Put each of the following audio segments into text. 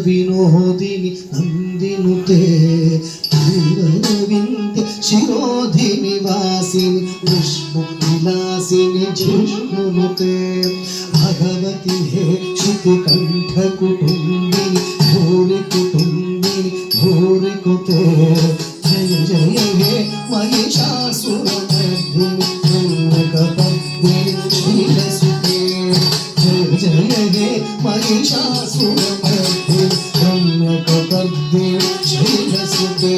विनोदिनि नन्दिनुते विंध्य शिरोधिनि वासिनि विष्णुविलासिनि जिष्णुनुते भगवति हे श्रुतिकण्ठ कुटुम्बिनि भूरि कुटुम्बिनि भूरि कुते जय जय हे महिषासुरमर्दिनि ब्रह्मकपर्दिनि शीलसुते जय जय हे महिषासुरमर्दिनि ब्रह्मकपर्दिनि शीलसुते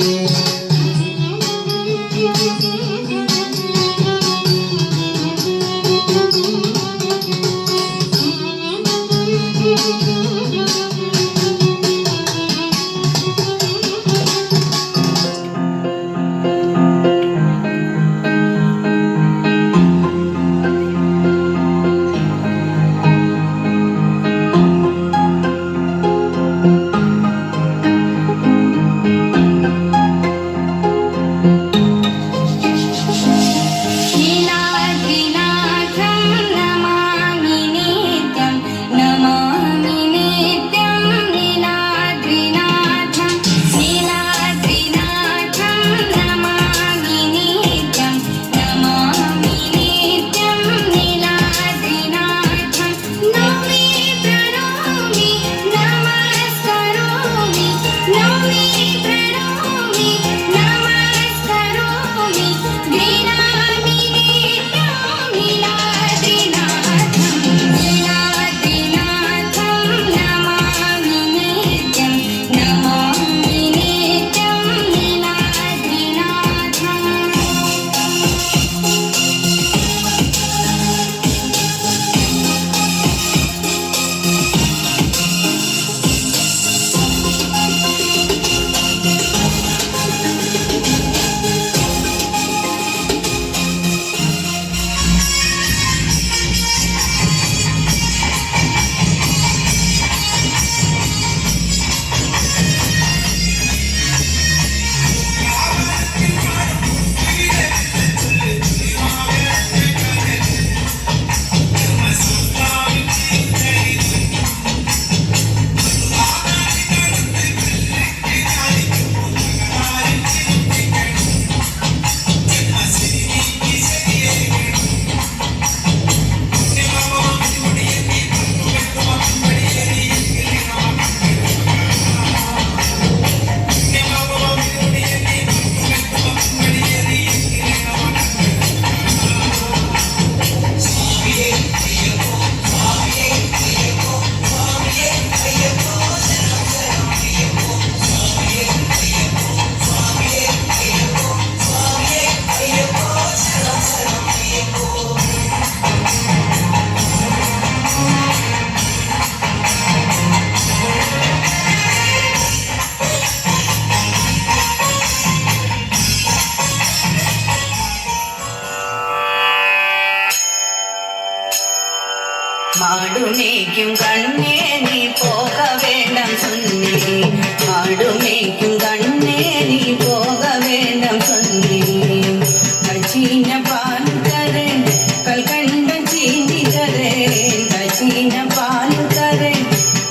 மாடுமேய்க்கும் கண்ணே நீ போக வேண்டாம் சொன்னே மாடுமேய்க்கும் கண்ணே நீ போக வேண்டாம் சொன்னே கச்சீன பால் தரேன் கல்கண்ட சீனி தரேன் கச்சீன பால் தரேன்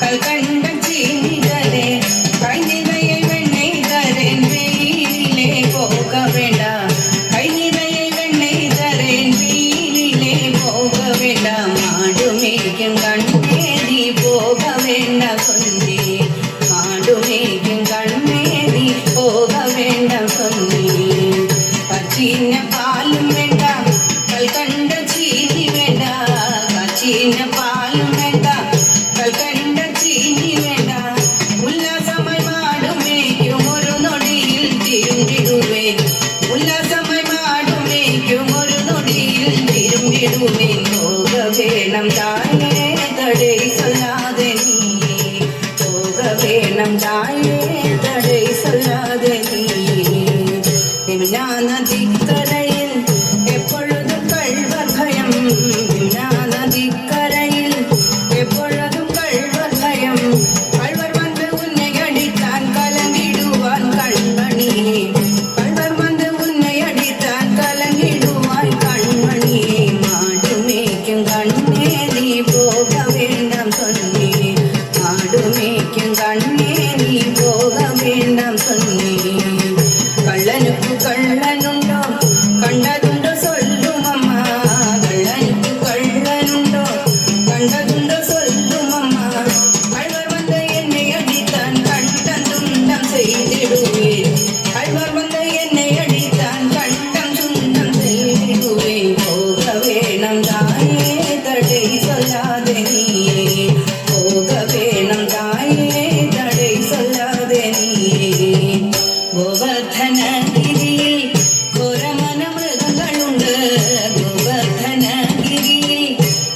கல்கண்ட சீனி தரேன் கைநிறையை வெண்ணெய் தரேன் வெயிலே போக வேண்டாம் கைநிறையை வெண்ணெய் தரேன் வெயிலே போக வேண்டாம் மாடுமேய்க்கும் கண்ணே நீ போக வேண்டாம் சொன்னே மாடுமேய்க்கும் கண்ணே நீ போக வேண்டாம் சொன்னே கச்சீன பாலும் வேண்டாம் கல்கண்ட சீனி வேண்டாம் கச்சீன பாலும் வேண்டாம் கல்கண்ட சீனி வேண்டாம் உல்லாசமாய் மாடுமேய்க்கும் ஒரு நொடியில் திரும்பிடுவேன் உல்லாசமாய் மாடுமேய்க்கும் ஒரு நொடியில் திரும்பிடுவேன் போக வேണം தாயே தடை சொல்லாதே நீ போக வேണം தாயே தடை சொல்லாதே நீ நதிக்கரையில் எப்பொழுதும் கள்வர் பயம் நதிக்கரையில் எப்பொழுதும் கள்வர் பயம் கள்வர் வந்து உன்னை அடித்தான் கலங்கிடுவான் கண்மணியே கள்வர் வந்து உன்னை அடித்தான் கலங்கிடுவான் கண்மணியே மாடுமேய்க்கும் கண்ணே நீ போக வேண்டாம் சொன்னே மாடுமேய்க்கும் கண்ணே കള്ളനുണ്ടോ കണ്ടതുണ്ടോ ചൊല്ലുമമ്മ കള്ളനിക്ക് കള്ളനുണ്ടോ കണ്ടതുണ്ടോ ചൊല്ലുമമ്മ കൾവർ വന്ന് എന്നെ അടിത്താൻ കണ്ടം തുണ്ടം ചെയ്തിടുവേ കൾവർ വന്ന് എന്നെ അടിത്താൻ കണ്ടം തുണ്ടം ചെയ്തിടുവേ പോക വേണം തായേ തടൈ சொல்லாதே நீயே போக வேணும் தாயே தடை சொல்லாதே நீயே ഗോവർദ്ധനഗിരിയിൽ ഘോരമന മൃഗങ്ങളുണ്ട് ഗോവർദ്ധനഗിരിയിൽ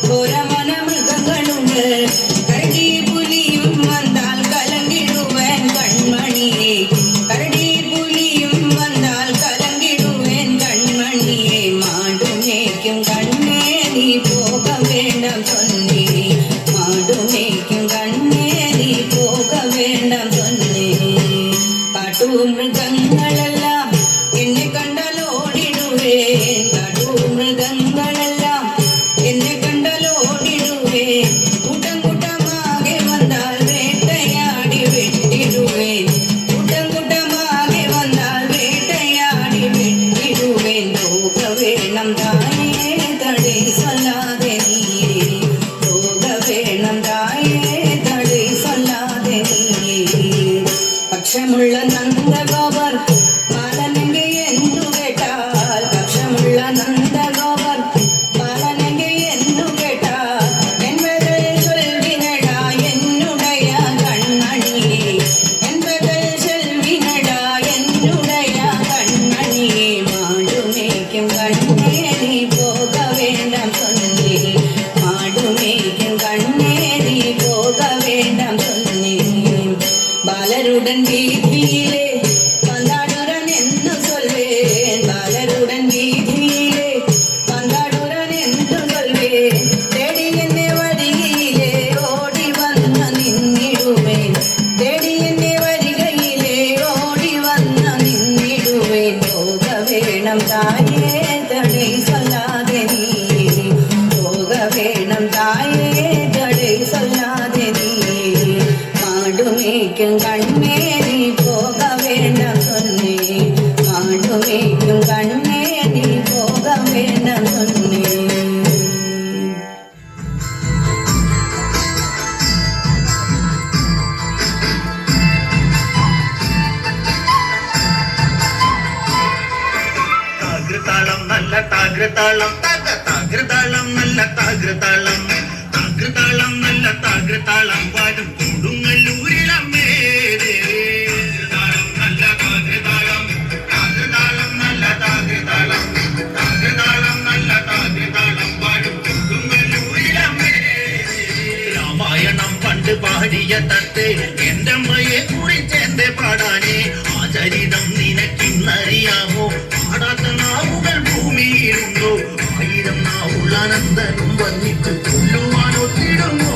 ഘോരമന മൃഗങ്ങളുണ്ട് കരടി പുലിയും വന്നാൽ കലങ്കിടുവൻ കൺമണിയെ കരടി പുലിയും വന്നാൽ കലങ്കിടുവൻ കൺമണിയെ മാടുമേക്കും കണ്ണേ നീ പോക വേണ്ടാം ചൊന്നേ മാടുമേക്കും കണ്ണേ നീ പോക വേണ്ടാം ചൊന്നേ കാട്ടുമൃഗങ്ങളെല്ലാം എന്നെ കണ്ടാലോടിടുവേ കാട്ടുമൃഗങ്ങളെല്ലാം എന്നെ കണ്ടാലോടിടുവേ കൂട്ടം കൂട്ടമാകെ വന്നാൽ വേട്ടയാടി വെട്ടിടുവേ കൂട്ടം കൂട്ടമാകെ വന്നാൽ വേട്ടയാടി വെട്ടിടുവേ പോക വേണം തായേ തടൈ சொல்லாதே നീയേ പോക വേണം തായേ തടൈ சொல்லாதே നീയേ പക്ഷമുള്ള നന്ദഗോപർ പാലനെങ്കെ എന്നു കേട്ടാൽ പക്ഷമുള്ള നന്ദഗോപർ പാലനെങ്കെ എന്നു കേട്ടാൽ என்பதை சொல்வினடா என்னுடைய கண்ணணியே என்பதை சொல்வினடா என்னுடைய கண்ணணியே மாடுமேக்கும் கண்ணே நீ போக வேண்டாம் சொன்னே மாடுமேக்கும் கண்ணே நீ போக வேண்டாம் சொன்னே ബാലരുടൻ വീതിയിലെ പന്താടുരൻ എന്നു ചൊല്ലേൻ ബാലരുടൻ വീതിയിലെ പന്താടുരൻ എന്നു ചൊല്ലേൻ തേടി എന്നെ വരികയിലെ ഓടി വന്ന നിന്നിടുവേൻ തേടി എന്നെ വരികയിലെ ഓടി വന്ന നിന്നിടുവേൻ പോക വേണം തായേ തടൈ சொல்லாதே നീയേ പോക വേണം തായേ തടൈ சொல்லாதே നീയേ മാടുമേക്കും കണ്ണേ നീ പോക വേണം ചൊന്നേ മാടുമേക്കും കണ്ണേ നീ പോക വേണം ചൊന്നേ താകൃതാളം നല്ല താകൃതാളം താകൃതാളം നല്ല താകൃതാളം താകൃതാളം നല്ല താകൃതാളം പാടും കൊടുങ്ങല്ലൂരിലമ്മേ താകൃതാളം നല്ല താകൃതാളം താകൃതാളം നല്ല താകൃതാളം താകൃതാളം നല്ല താകൃതാളം പാടും കൊടുങ്ങല്ലൂരിലമ്മേ രാമായണം പണ്ട് പാടിയ തത്തെ എന്റെ അമ്മയെ കുറിച്ചെന്റെ പാടാനേ ആ ചരിതം നിനക്കിന്നറിയാമോ പാടാത്ത നാവുകൾ ഭൂമിയിലുണ്ടോ ആയിരം നാവുള്ള അനന്തനും വന്നിട്ട് കൊല്ലുവാൻ ഒത്തിടുമോ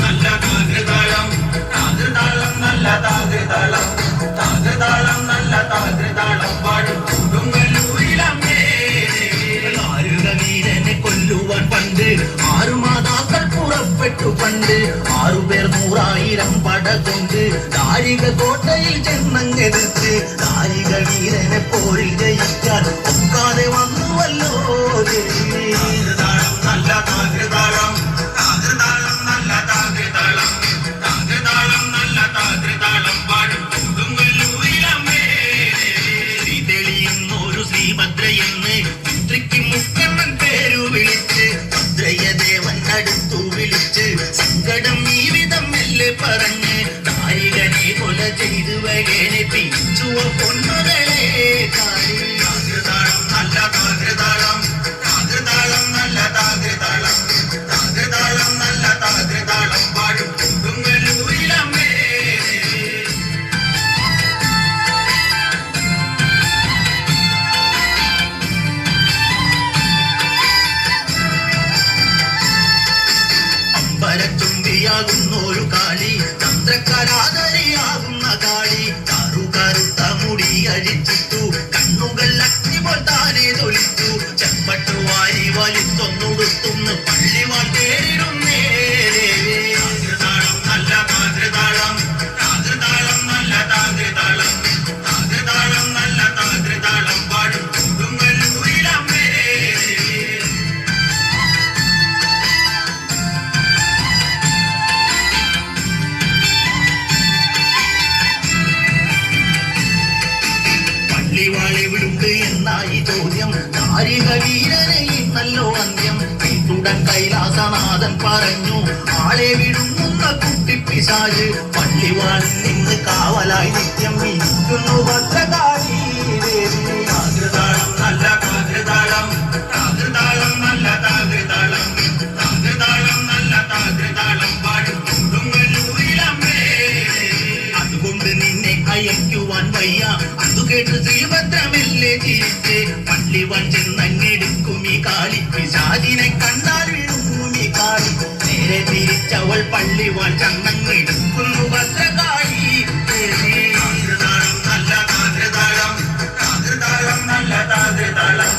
നല്ല താകൃതാളം താകൃതാളം നല്ല താകൃതാളം താകൃതാളം നല്ല താകൃതാളം പാടും കൊടുങ്ങല്ലൂരിലമ്മേ നാരുക വീരനെ കൊല്ലുവാൻ പണ്ട് 6 മാതാക്കൾ പുറപ്പെട്ടു പണ്ട് 6 പേർ 100,000 പട കൊണ്ട് ദാരിക കോട്ടയിൽ ചെന്നങ്ങെടുത്ത് ദാരിക വീരനെ പോരിൽ ജയിക്കാൻ ഒക്കാതെ വന്നുവല്ലോ താകൃതാളം നല്ല താകൃതാളം താകൃതാളം നല്ല താകൃതാളം താകൃതാളം നല്ല താകൃതാളം പാടും കൊടുങ്ങല്ലൂരിലമ്മേ തെളിയുന്നൊരു ശ്രീഭദ്രയെന്ന് പുത്രിക്ക് മുക്കണ്ണൻ പേരു വിളിച്ച് ഭദ്രയദേവൻ അടുത്തു വിളിച്ച് സങ്കടം ഈ വിധം മെല്ലെ പറഞ്ഞ് നായികനെ കൊല ചെയ്തു വകേനെ പിച്ചുവ പൊന്നുകളെ താകൃതാളം നല്ല താകൃതാളം താകൃതാളം നല്ല താകൃതാളം താകൃതാളം നല്ല താകൃതാളം പാടും കൊടുങ്ങല്ലൂരിലമ്മേ അമ്പരച്ചുംബിയാകുന്നൊരു കാളി ചന്ദ്രക്കരാതരിയാകുന്ന കാളി കറുകറുത്ത മുടി അഴിച്ചിട്ടു കണ്ണുകൾ അഗ്നി പോൽ താനെ തൊലിച്ചു ചെപ്പട്ടു വാരി വലിച്ചൊന്നുടുത്തുന്ന് പള്ളിവാൾ തേടിടുന്നേ താകൃതാളം നല്ല താകൃതാളം താകൃതാളം നല്ല താകൃതാളം താകൃതാളം പള്ളിവാളെവിടുണ്ട് എന്നായി ചോദ്യം. താരിക വീരനെ ഇന്നല്ലോ അന്ത്യം. വീട്ടുടൻ കൈലാസനാഥൻ പറഞ്ഞു, ആളെ വിടുങ്ങുന്ന കുട്ടിപ്പിശാച് പള്ളിവാളിൽ നിന്ന് കാവലായി നിത്യം ഇരിക്കുന്നു ഭദ്രകാളി ദേവി. താതൃതാളം നല്ല താതൃതാളം, താതൃതാളം നല്ല താതൃതാളം, താതൃതാളം നല്ല താതൃതാളം പാടും കൊടുങ്ങല്ലൂരിലമ്മേ. അതുകൊണ്ട് നിന്നെ അയക്കുവാൻ വയ്യ, അതു കേട്ട് ശ്രീഭദ്രമെല്ലേ ചിരിച്ച് പള്ളിവാൻ ചെന്നെടുക്കും ഈ കാളി. പിശാചിനെ കണ്ടാൽ വിഴുങ്ങും ഈ കാളി. നേരെ തിരിച്ചവൾ പള്ളിവാൻ ചന്നങ്ങെടുക്കുന്നു ഭദ്രകാളി ദേവി. താതൃതാളം നല്ല താതൃതാളം, താതൃതാളം നല്ല താതൃതാളം,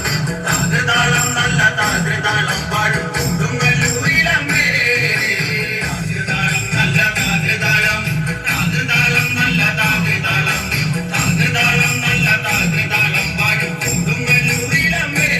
താതൃതാളം നല്ല താതൃതാളം പാടും കൊടുങ്ങല്ലൂരിലമ്മേ. താതൃതാളം നല്ല താതൃതാളം, താതൃതാളം നല്ല താതൃതാളം, താതൃതാളം നല്ല താതൃതാളം പാടും കൊടുങ്ങല്ലൂരിലമ്മേ.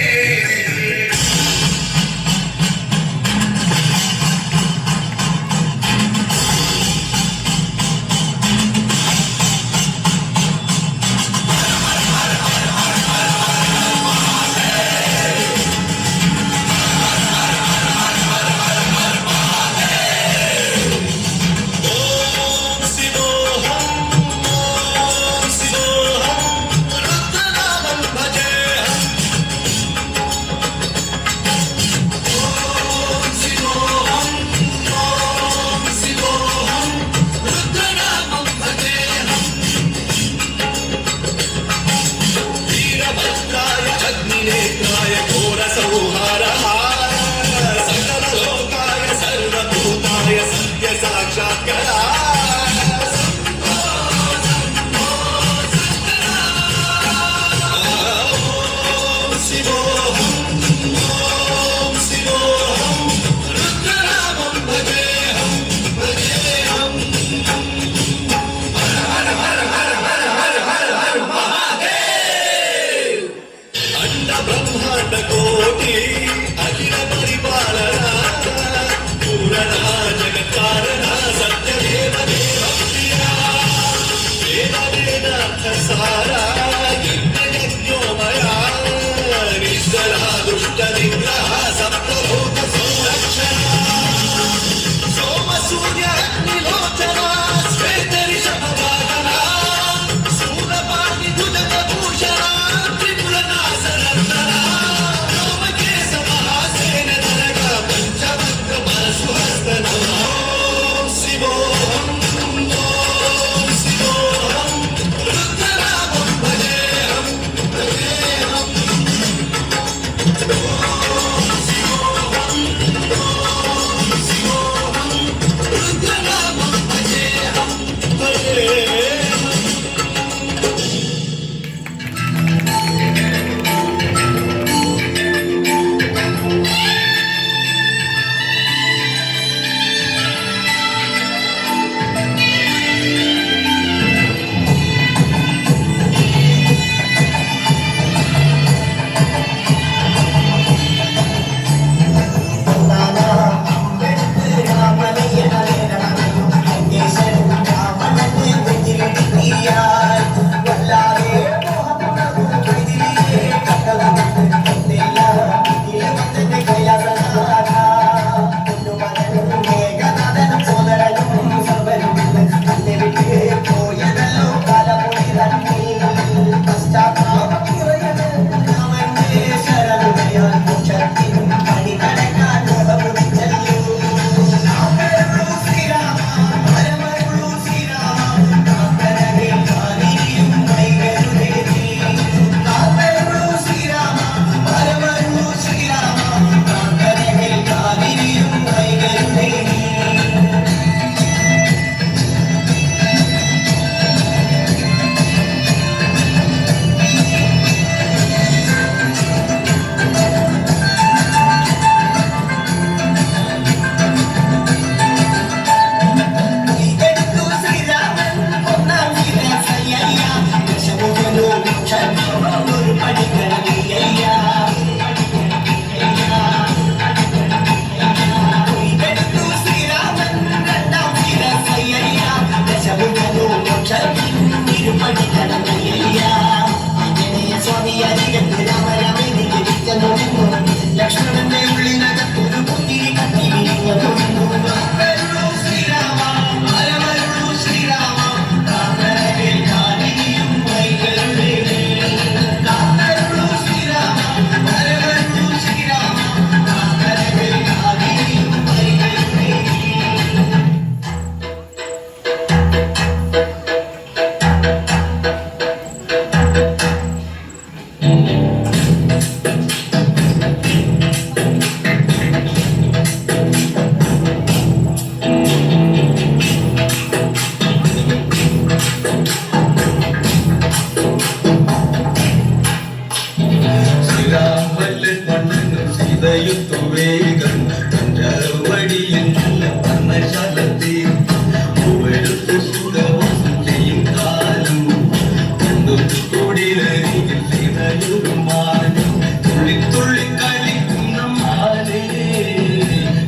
സീതയൊരുമാനും തുള്ളി തുള്ളി കളിക്കുന്ന മാനേ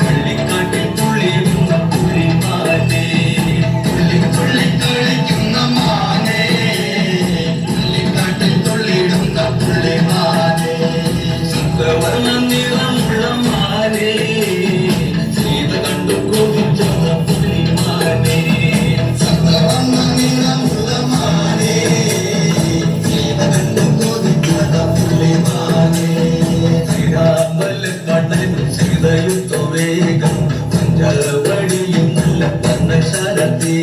പള്ളിക്കാട്ടിൽ തുള്ളിയുന്ന പുള്ളിമാനേ തുള്ളി തുള്ളി കളിക്കുന്ന മാനേ പള്ളിക്കാട്ടിൽ തുള്ളിയിടുന്ന പുള്ളിമാനേ സുന്ദരവർണ്ണ നിറമുള്ള മാനേ സീത കണ്ടു കൊതിച്ചത പുള്ളിമാനേ സുന്ദരവർണ്ണ നിറമുള്ള മാനേ സീത കണ്ടു കൊതിച്ചത പുള്ളിമാനേ ശ്രീരാമലക്കാട്ടിൽ സീതയുദ്ധ വേഗം പഞ്ചവടിയും നല്ല പന്നശരത്തി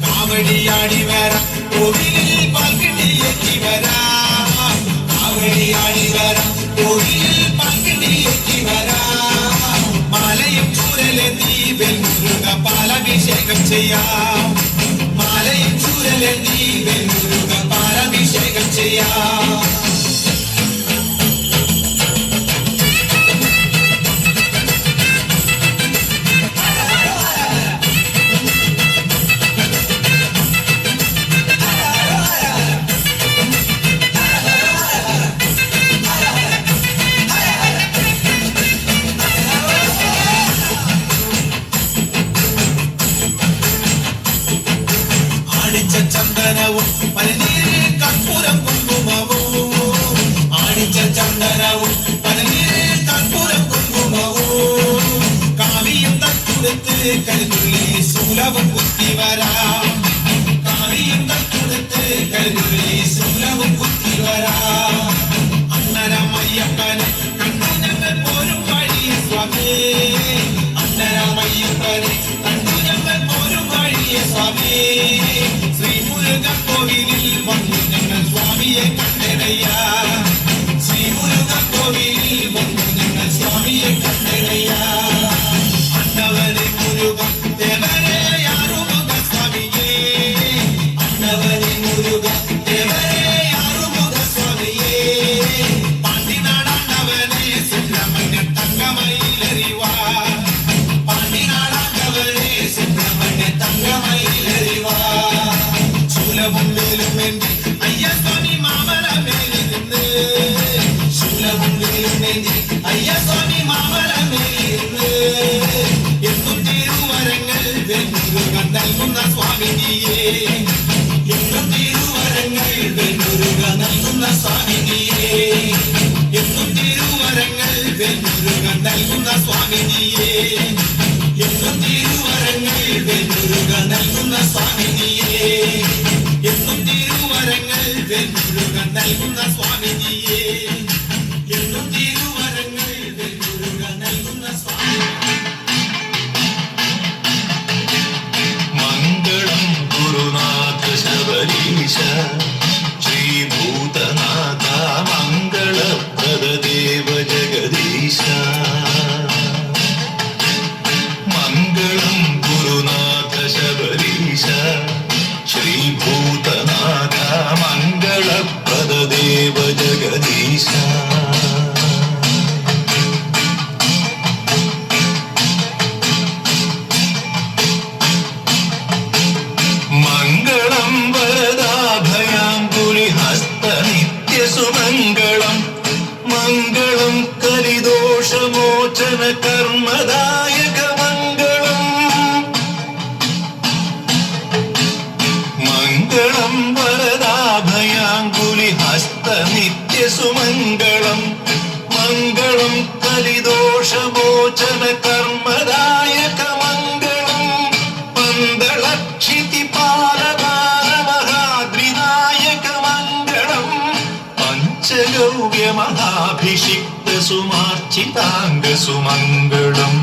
കാവടിയാടി വരാം കോവിലിൽ പങ്കിടിയെത്തി വരാം കാവടിയാടി വരാം കോവിലിൽ പങ്കിടിയെത്തി വരാം മലയ മാലയും ചൂരലെത്തി വെൽമുരുക പാലഭിഷേകം ചെയ്യാം മാലയും ചൂരലെത്തി വെൽമുരുക പാലഭിഷേകം ചെയ്യാം ചന്ദനവും പനിനീരിൽ കർപ്പൂരം കുങ്കുമവും ആണിച്ച ചന്ദനവും പനിനീരിൽ കർപ്പൂരം കുങ്കുമവും കാവിയും തട്ടുടുത്ത് കരുതുള്ളി ശൂലവും കുത്തി വരാം കാവിയും തട്ടുടുത്ത് കരുതുള്ളി ശൂലവും കുത്തി വരാം അന്നരമയ്യപ്പന് കണ്ടു ഞങ്ങൾ പോരും വഴിയെ സ്വാമി അന്നരമയ്യപ്പന് കണ്ടു ഞങ്ങൾ പോരും വഴിയെ സ്വാമി കോവിലിൽ വന്നു ഞങ്ങൾ സ്വാമിയെ കണ്ടടയ്യ ശ്രീമുരുക കോവിലിൽ വന്നു ഞങ്ങൾ സ്വാമിയെ കണ്ടടയ്യ അന്നവനെ മുരുക ദേവരെ ആറുമുഖ സ്വാമിയേ അന്നവനെ മുരുക ദേവരെ ആറുമുഖ സ്വാമിയേ പാണ്ടിനാടാണ്ടവനെ സുബ്രഹ്മണ്യ തങ്കമയിലറിവാ പാണ്ടിനാടാണ്ടവനെ സുബ്രഹ്മണ്യ തങ്കമയിലറിവാ ശൂലമുണ്ടിലുമെന്തി അയ്യസ്വാമി മാമലമേലി നിന്ന് ശൂലമുണ്ടിലുമെന്തി അയ്യസ്വാമി മാമലമേലി നിന്ന് എന്നും തിരുവരങ്ങൾ വെല്ലുരുക നൽകുന്ന സ്വാമിനിയേ എന്നും തിരുവരങ്ങൾ വെല്ലുരുക നൽകുന്ന സ്വാമിനിയേ എന്നും തിരുവരങ്ങൾ വെല്ലുരുക നൽകുന്ന സ്വാമിനിയേ എന്നും തിരുവരങ്ങൾ വെല്ലുരുക നൽകുന്ന സ്വാമിനിയേ എന്നും തിരുവരങ്ങൾ വെല്ലുരുക നൽകുന്ന സ്വാമിനിയേ എന്നും തിരുവരങ്ങൾ വെല്ലുരുക നൽകുന്ന സ്വാമി മംഗളം ഗുരുനാഥ ശബരീശ ശ്രീഭൂതനാഥ മംഗളപ്രദദേവ ജഗദീശ മംഗളം ഗുരുനാഥ ശബരീശ ശ്രീഭൂതനാഥ മംഗളപ്രദദേവ ജഗദീശ മംഗളം വരദാഭയാങ്കുലിഹസ്ത നിത്യസുമംഗളം മംഗളം കലിദോഷമോചന കർമ്മദായക മംഗളം മംഗളം വരദാഭയാങ്കുലിഹസ്ത നിത്യസുമംഗളം മംഗളം കലിദോഷമോചന കർമ്മദായക മംഗളം പന്തളക്ഷിതിപാലകാലമഹാദ്രിനായക മംഗളം പഞ്ചഗവ്യമഹാഭിഷിക്ത സുമാർച്ചിതാംഗ സുമംഗളം